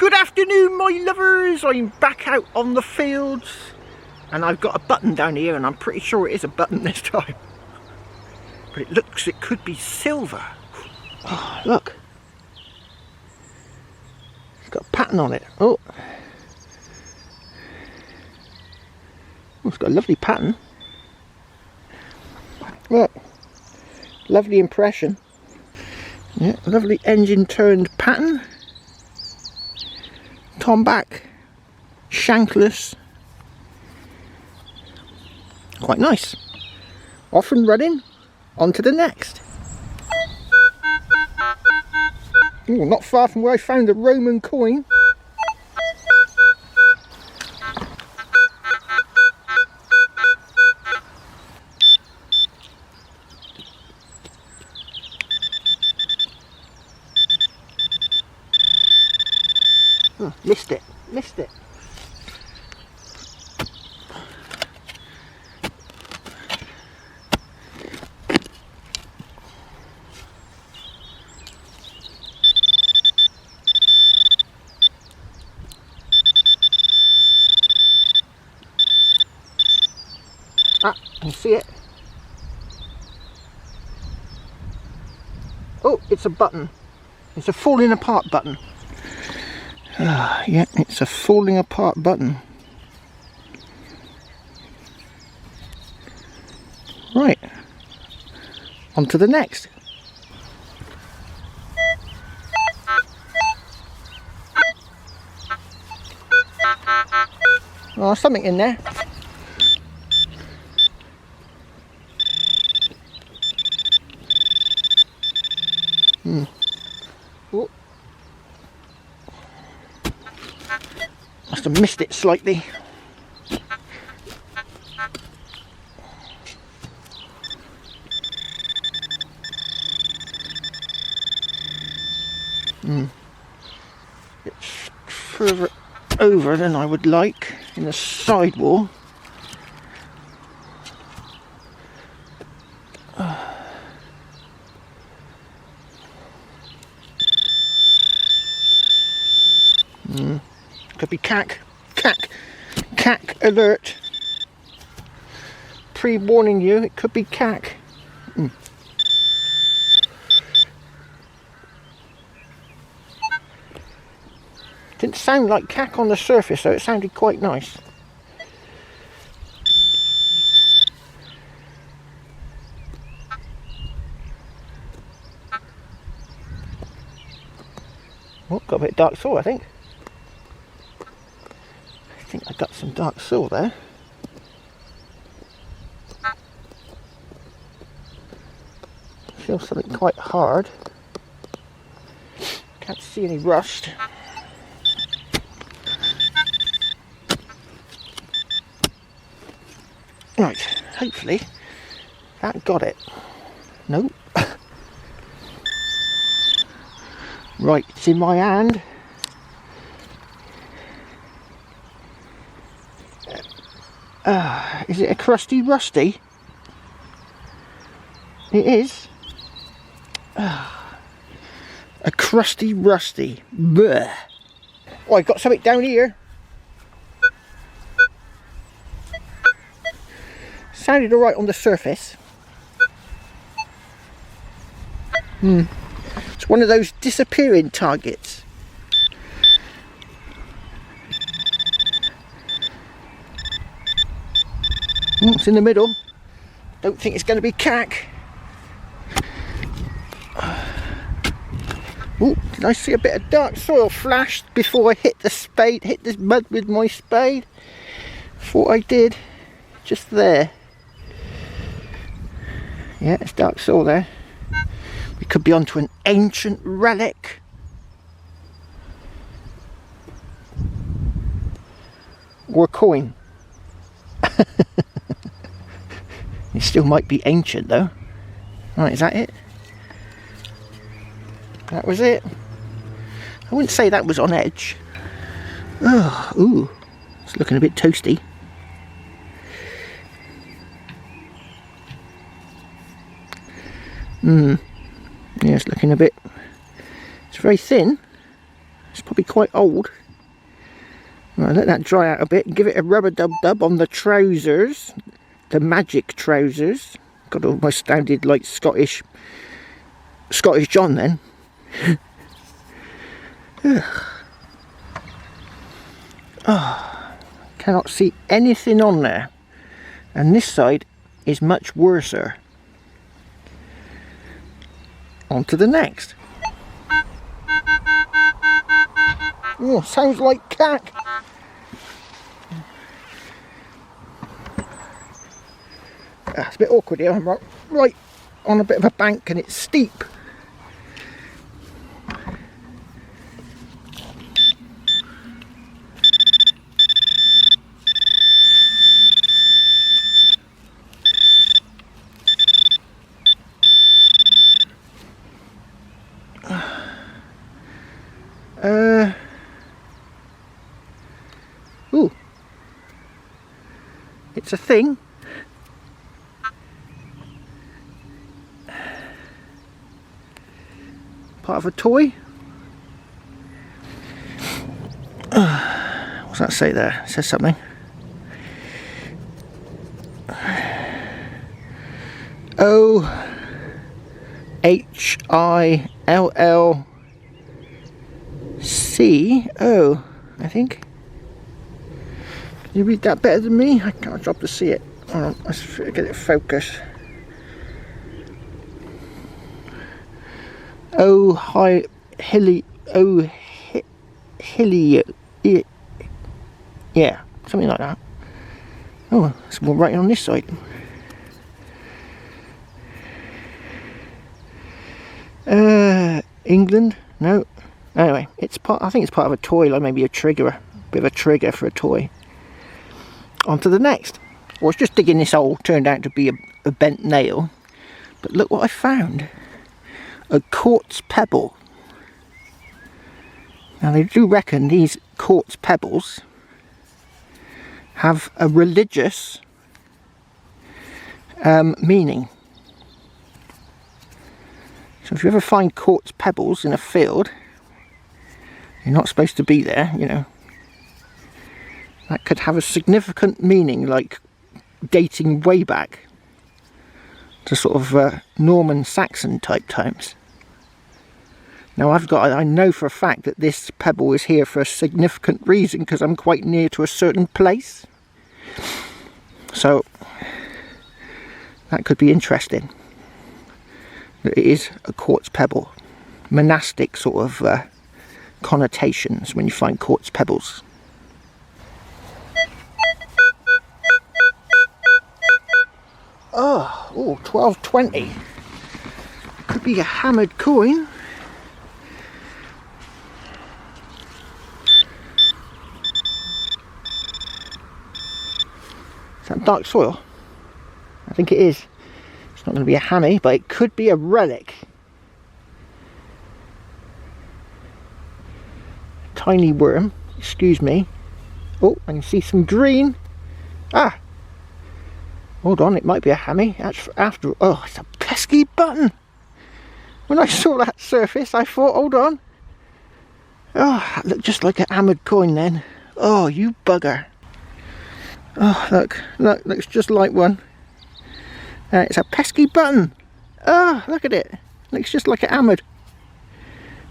Good afternoon, my lovers. I'm back out on the fields and I've got a button down here, and I'm pretty sure it is a button this time. But it looks, it could be silver. Oh, look. It's got a pattern on it. Oh. It's got a lovely pattern. Look. Lovely impression. Yeah, lovely engine turned pattern. Tom back, shankless, quite nice. Off and running, on to the next. Ooh, not far from where I found a Roman coin. Oh, missed it. Ah, you see it? Oh, it's a button. It's a falling apart button. Yeah, it's a falling apart button. Right, on to the next. Oh, something in there. Oh. Must have missed it slightly. It's further over than I would like in the sidewall. Could be cack alert. Pre-warning you, it could be cack. Didn't sound like cack on the surface, so it sounded quite nice. Oh, got a bit of dark soil, I think. I think I got some dark soil there. Feels something quite hard. Can't see any rust. Right, hopefully that got it. Nope. Right, it's in my hand. Is it a crusty rusty? It is. A crusty rusty. Blech. Oh, I've got something down here. Sounded alright on the surface. It's one of those disappearing targets. It's in the middle. Don't think it's going to be cack. Oh, did I see a bit of dark soil flash before I hit the spade, hit this mud with my spade? Thought I did. Just there. Yeah, it's dark soil there. We could be onto an ancient relic. Or a coin. It still might be ancient though. Right, is that it? That was it. I wouldn't say that was on edge. Oh, ooh, it's looking a bit toasty. Yeah, it's looking a bit, it's very thin. It's probably quite old. Right, let that dry out a bit and give it a rubber dub dub on the trousers. The magic trousers. Got almost sounded like Scottish John then. Oh, cannot see anything on there. And this side is much worser. On to the next. Oh, sounds like cat. It's a bit awkward here. I'm right on a bit of a bank and it's steep. Ooh, it's a thing. Part of a toy. What's that say there? It says something. OHILLCO, I think. Can you read that better than me? I can't drop to see it. Hold on, let's get it focused. Yeah, something like that. Oh, there's more writing on this side. England? No. Anyway, it's part. I think it's part of a toy, like maybe a trigger, a bit of a trigger for a toy. On to the next. I was just digging this hole, turned out to be a bent nail. But look what I found. A quartz pebble. Now they do reckon these quartz pebbles have a religious meaning. So if you ever find quartz pebbles in a field, you're not supposed to be there, you know. That could have a significant meaning, like dating way back to sort of Norman Saxon type times. Now I know for a fact that this pebble is here for a significant reason because I'm quite near to a certain place. So that could be interesting. It is a quartz pebble. Monastic sort of connotations when you find quartz pebbles. Oh, 12.20. Could be a hammered coin. Is that dark soil? I think it is. It's not going to be a hammy, but it could be a relic. Tiny worm, excuse me. Oh, I can see some green. Ah! Hold on, it might be a hammy. After, oh, it's a pesky button. When I saw that surface, I thought, hold on. Oh, that looked just like a hammered coin then. Oh, you bugger. Oh, look, looks just like one. It's a pesky button. Oh, look at it. Looks just like a hammered.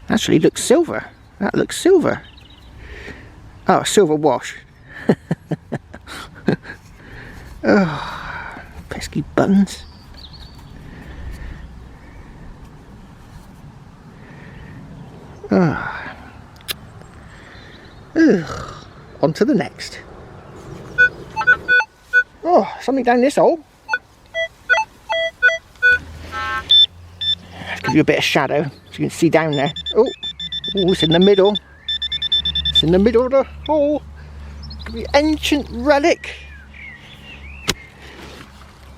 Actually, looks silver. That looks silver. Oh, silver wash. Oh, pesky buttons. Oh. Ugh. On to the next. Oh, something down this hole. Let's give you a bit of shadow so you can see down there. Oh, it's in the middle. It's in the middle of the hole. Could be ancient relic.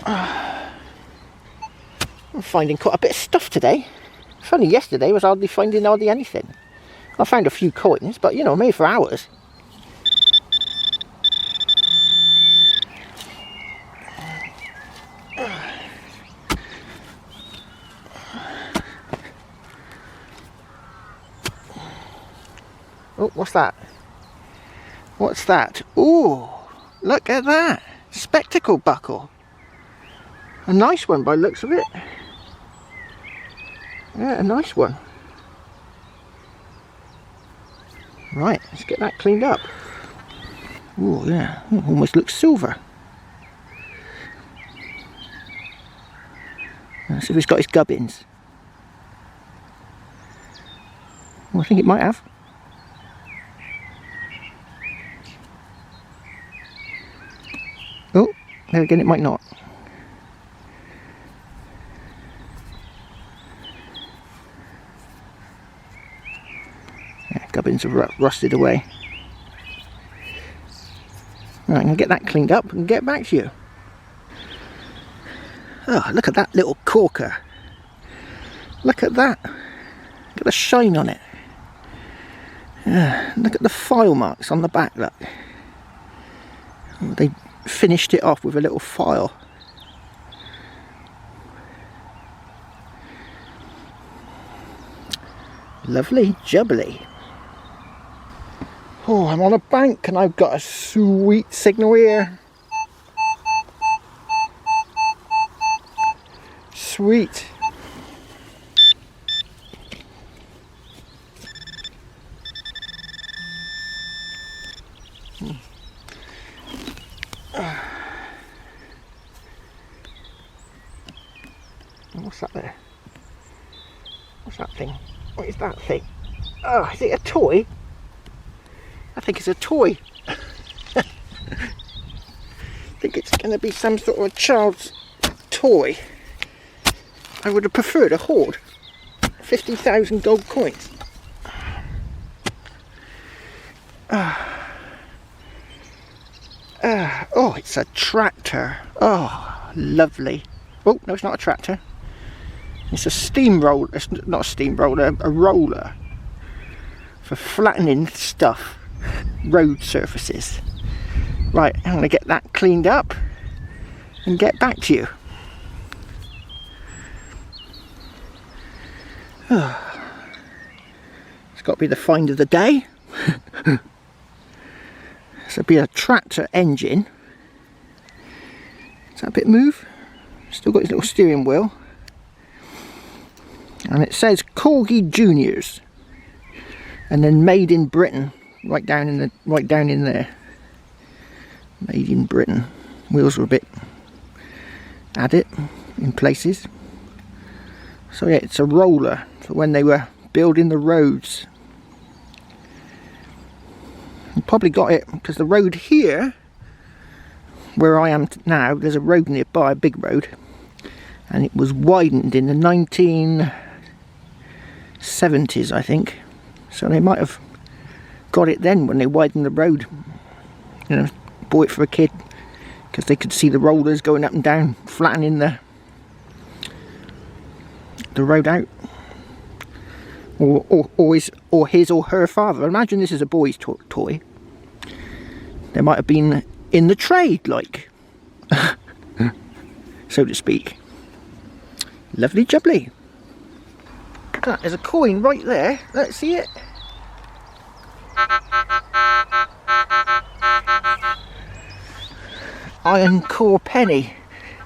I'm finding quite a bit of stuff today. Funny, yesterday was finding hardly anything. I found a few coins, but you know, maybe for hours. Oh, what's that? What's that? Oh, look at that. Spectacle buckle. A nice one by the looks of it. Yeah, a nice one. Right, let's get that cleaned up. Oh yeah, it almost looks silver. Let's see if it's got its gubbins. Oh, I think it might have. Oh, there again it might not. Yeah, gubbins have rusted away. Right, I'm going to get that cleaned up and get back to you. Oh, look at that little corker. Look at that. Look at the shine on it. Look at the file marks on the back, look. They finished it off with a little file. Lovely jubbly. Oh, I'm on a bank and I've got a sweet signal here. Sweet. What's that there? What's that thing? What is that thing? Oh, is it a toy? I think it's a toy. I think it's going to be some sort of a child's toy. I would have preferred a hoard. 50,000 gold coins. Oh, it's a tractor. Oh, lovely. Oh, no, it's not a tractor. It's a steamroller. It's not a steamroller, a roller for flattening stuff, road surfaces. Right, I'm going to get that cleaned up and get back to you. It's got to be the find of the day. So it'll be a tractor engine. Does that bit move? Still got his little steering wheel. And it says Corgi Juniors. And then made in Britain. Right down in there. Made in Britain. Wheels were a bit added in places. So yeah, it's a roller for when they were building the roads. You probably got it because the road here, where I am now, there's a road nearby, a big road, and it was widened in the 1970s, I think. So they might have got it then when they widened the road. You know, bought it for a kid because they could see the rollers going up and down, flattening the road out. Or his or her father. Imagine this is a boy's toy. They might have been in the trade, like, so to speak. Lovely jubbly. Ah, there's a coin right there. Let's see it. Iron core penny.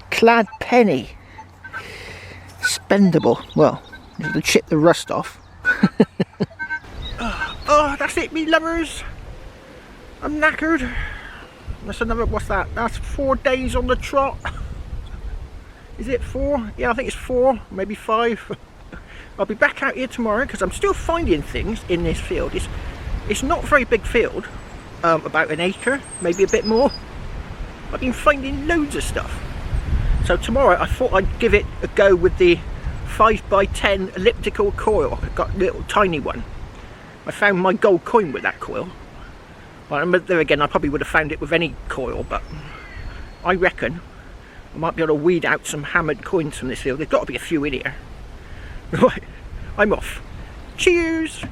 Clad penny. Spendable. Well, to chip the rust off. Oh, that's it, me lovers. I'm knackered. That's another, what's that? That's 4 days on the trot. Is it 4? Yeah, I think it's 4, maybe 5. I'll be back out here tomorrow because I'm still finding things in this field. It's not a very big field, about an acre, maybe a bit more. I've been finding loads of stuff. So tomorrow I thought I'd give it a go with the 5x10 elliptical coil. I've got a little tiny one. I found my gold coin with that coil. Well, there again, I probably would have found it with any coil, but I reckon I might be able to weed out some hammered coins from this field. There's got to be a few in here. Right, I'm off. Cheers!